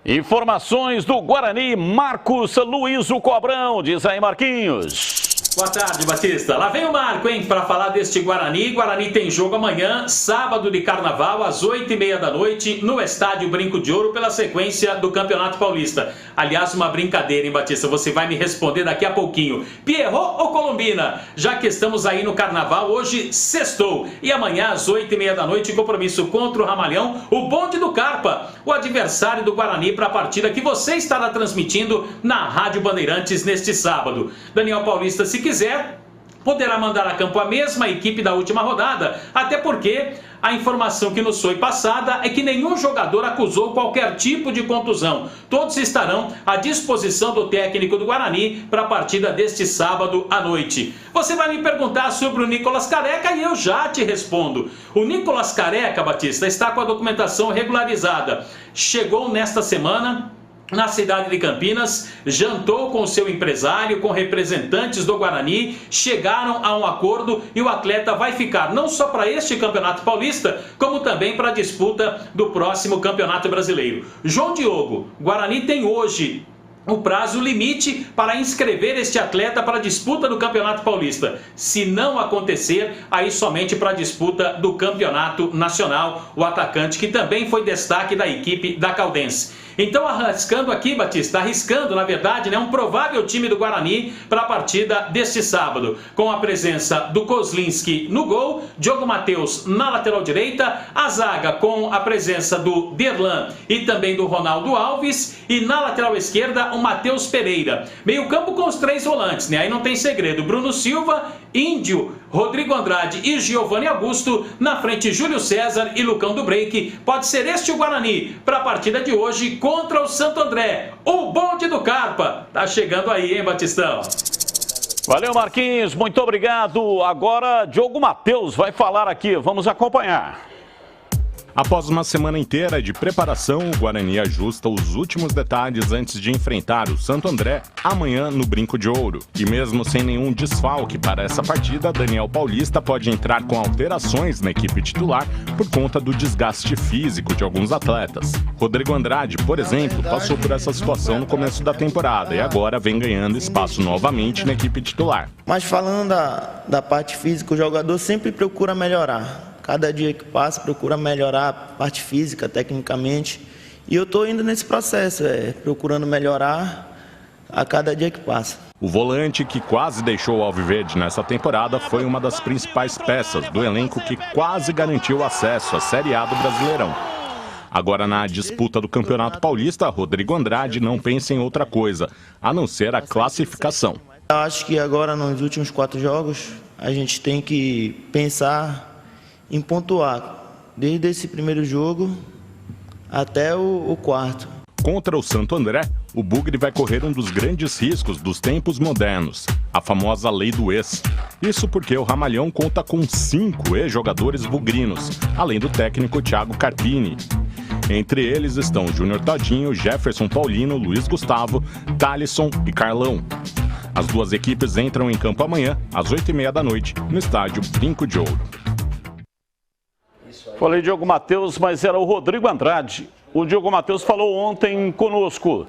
Informações do Guarani, Marcos Luizo Cobrão. Diz aí, Marquinhos. Boa tarde, Batista. Lá vem o Marco, hein, para falar deste Guarani. Guarani tem jogo amanhã, sábado de carnaval, às 8h30 da noite, no estádio Brinco de Ouro, pela sequência do Campeonato Paulista. Aliás, uma brincadeira, hein, Batista? Você vai me responder daqui a pouquinho. Pierrot ou Colombina? Já que estamos aí no carnaval, hoje sextou. E amanhã, às 8h30 da noite, compromisso contra o Ramalhão, o bonde do Carpa, o adversário do Guarani para a partida que você estará transmitindo na Rádio Bandeirantes neste sábado. Daniel Paulista, se quiser, poderá mandar a campo a mesma equipe da última rodada, até porque a informação que nos foi passada é que nenhum jogador acusou qualquer tipo de contusão. Todos estarão à disposição do técnico do Guarani para a partida deste sábado à noite. Você vai me perguntar sobre o Nicolas Careca e eu já te respondo. O Nicolas Careca, Batista, está com a documentação regularizada. Chegou nesta semana na cidade de Campinas, jantou com seu empresário, com representantes do Guarani, chegaram a um acordo e o atleta vai ficar não só para este Campeonato Paulista, como também para a disputa do próximo Campeonato Brasileiro. João Diogo, Guarani tem hoje o prazo limite para inscrever este atleta para a disputa do Campeonato Paulista. Se não acontecer, aí somente para a disputa do Campeonato Nacional, o atacante que também foi destaque da equipe da Caldense. Então, arriscando aqui, Batista, arriscando, na verdade, né, um provável time do Guarani para a partida deste sábado, com a presença do Kozlinski no gol, Diogo Matheus na lateral direita, a zaga com a presença do Derlan e também do Ronaldo Alves, e na lateral esquerda o Matheus Pereira. Meio campo com os três volantes, né? Aí não tem segredo, Bruno Silva, Índio, Rodrigo Andrade e Giovanni Augusto, na frente Júlio César e Lucão do Break. Pode ser este o Guarani para a partida de hoje contra o Santo André. O bonde do Carpa tá chegando aí, hein, Batistão? Valeu, Marquinhos, muito obrigado. Agora, Diogo Matheus vai falar aqui, vamos acompanhar. Após uma semana inteira de preparação, o Guarani ajusta os últimos detalhes antes de enfrentar o Santo André amanhã no Brinco de Ouro. E mesmo sem nenhum desfalque para essa partida, Daniel Paulista pode entrar com alterações na equipe titular por conta do desgaste físico de alguns atletas. Rodrigo Andrade, por exemplo, passou por essa situação no começo da temporada e agora vem ganhando espaço novamente na equipe titular. Mas falando da parte física, o jogador sempre procura melhorar. Cada dia que passa, procura melhorar a parte física, tecnicamente. E eu estou indo nesse processo, procurando melhorar a cada dia que passa. O volante que quase deixou o Alviverde nessa temporada foi uma das principais peças do elenco que quase garantiu o acesso à Série A do Brasileirão. Agora, na disputa do Campeonato Paulista, Rodrigo Andrade não pensa em outra coisa, a não ser a classificação. Eu acho que agora, nos últimos 4 jogos, a gente tem que pensar em pontuar, desde esse primeiro jogo até o quarto. Contra o Santo André, o Bugre vai correr um dos grandes riscos dos tempos modernos, a famosa lei do ex. Isso porque o Ramalhão conta com 5 ex-jogadores bugrinos, além do técnico Thiago Carpini. Entre eles estão Júnior Todinho, Jefferson Paulino, Luiz Gustavo, Thalisson e Carlão. As duas equipes entram em campo amanhã, às 8h30 da noite, no estádio Brinco de Ouro. Falei Diogo Matheus, mas era o Rodrigo Andrade. O Diogo Matheus falou ontem conosco.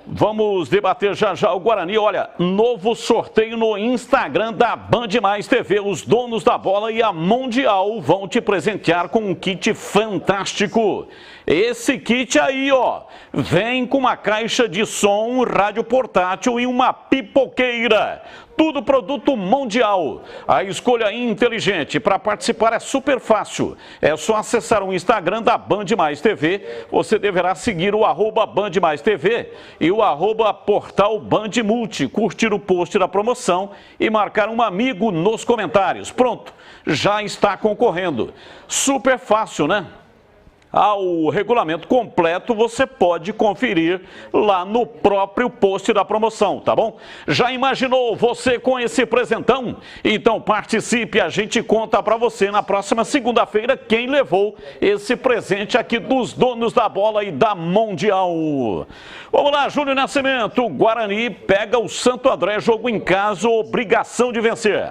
Vamos debater já já o Guarani. Olha, novo sorteio no Instagram da Band Mais TV. Os donos da bola e a Mundial vão te presentear com um kit fantástico. Esse kit aí, ó, vem com uma caixa de som, um rádio portátil e uma pipoqueira. Tudo produto Mundial. A escolha inteligente para participar é super fácil. É só acessar o Instagram da Band Mais TV. Você deverá seguir o @Band Mais TV e o @Portal Band Multi, curtir o post da promoção e marcar um amigo nos comentários. Pronto, já está concorrendo. Super fácil, né? Ao regulamento completo você pode conferir lá no próprio post da promoção, tá bom? Já imaginou você com esse presentão? Então participe, a gente conta pra você na próxima segunda-feira quem levou esse presente aqui dos donos da bola e da Mundial. Vamos lá, Júlio Nascimento, Guarani pega o Santo André, jogo em casa, obrigação de vencer.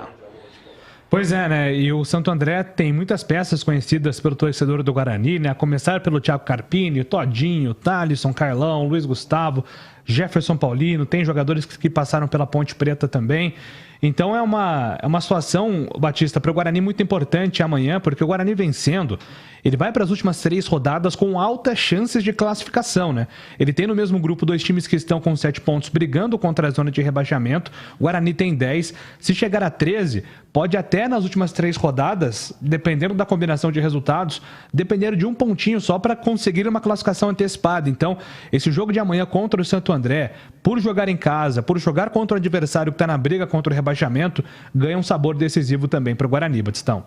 Pois é, né? E o Santo André tem muitas peças conhecidas pelo torcedor do Guarani, né? A começar pelo Thiago Carpini, Todinho, Thalisson, Carlão, Luiz Gustavo, Jefferson Paulino, tem jogadores que passaram pela Ponte Preta também. Então é uma situação, Batista, para o Guarani muito importante amanhã, porque o Guarani vencendo, ele vai para as últimas 3 rodadas com altas chances de classificação, né? Ele tem no mesmo grupo 2 times que estão com 7 pontos brigando contra a zona de rebaixamento. O Guarani tem 10. Se chegar a 13, pode até nas últimas 3 rodadas, dependendo da combinação de resultados, depender de um pontinho só para conseguir uma classificação antecipada. Então, esse jogo de amanhã contra o Santo André, por jogar em casa, por jogar contra o adversário que está na briga contra o rebaixamento, ganha um sabor decisivo também para o Guarani, Batistão.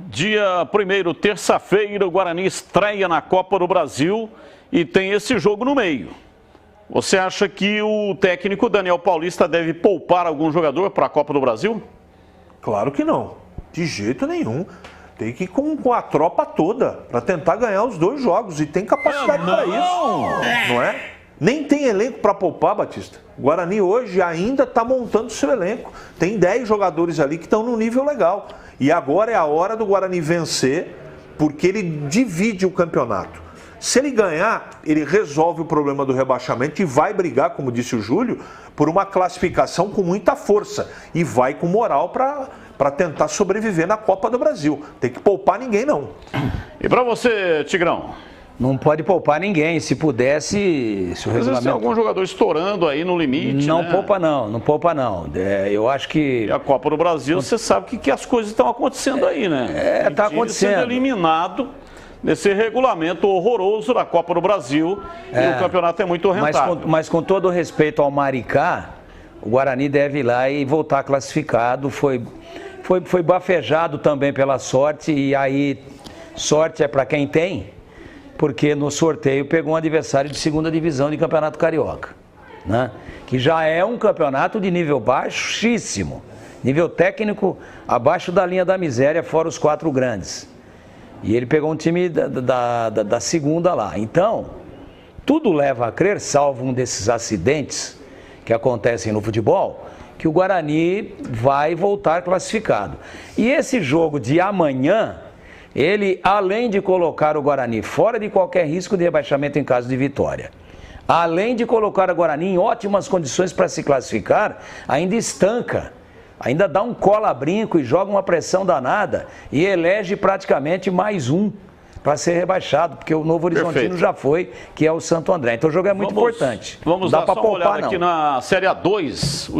Dia 1º, terça-feira, o Guarani estreia na Copa do Brasil e tem esse jogo no meio. Você acha que o técnico Daniel Paulista deve poupar algum jogador para a Copa do Brasil? Claro que não, de jeito nenhum. Tem que ir com a tropa toda para tentar ganhar os 2 jogos e tem capacidade para isso, não é? Nem tem elenco para poupar, Batista. O Guarani hoje ainda está montando seu elenco. Tem 10 jogadores ali que estão no nível legal. E agora é a hora do Guarani vencer, porque ele divide o campeonato. Se ele ganhar, ele resolve o problema do rebaixamento e vai brigar, como disse o Júlio, por uma classificação com muita força. E vai com moral para tentar sobreviver na Copa do Brasil. Tem que poupar ninguém, não. E para você, Tigrão? Não pode poupar ninguém. Se pudesse, se o regulamento... Tem algum jogador estourando aí no limite, não, né? Não poupa não. Eu acho que... E a Copa do Brasil, você sabe que as coisas estão acontecendo aí, né? Está acontecendo. Sendo eliminado nesse regulamento horroroso da Copa do Brasil e o campeonato é muito rentável. Mas com todo respeito ao Maricá, o Guarani deve ir lá e voltar classificado. Foi bafejado também pela sorte, e aí sorte é para quem tem, porque no sorteio pegou um adversário de 2ª divisão de Campeonato Carioca, né? Que já é um campeonato de nível baixíssimo, nível técnico abaixo da linha da miséria, fora os 4 grandes. E ele pegou um time da 2ª lá. Então, tudo leva a crer, salvo um desses acidentes que acontecem no futebol, que o Guarani vai voltar classificado. E esse jogo de amanhã, ele, além de colocar o Guarani fora de qualquer risco de rebaixamento em caso de vitória, além de colocar o Guarani em ótimas condições para se classificar, ainda estanca, ainda dá um cola-brinco e joga uma pressão danada e elege praticamente mais um para ser rebaixado, porque o Novo Horizontino já foi, que é o Santo André. Então o jogo é muito importante. Vamos dar só uma olhada aqui na Série A2.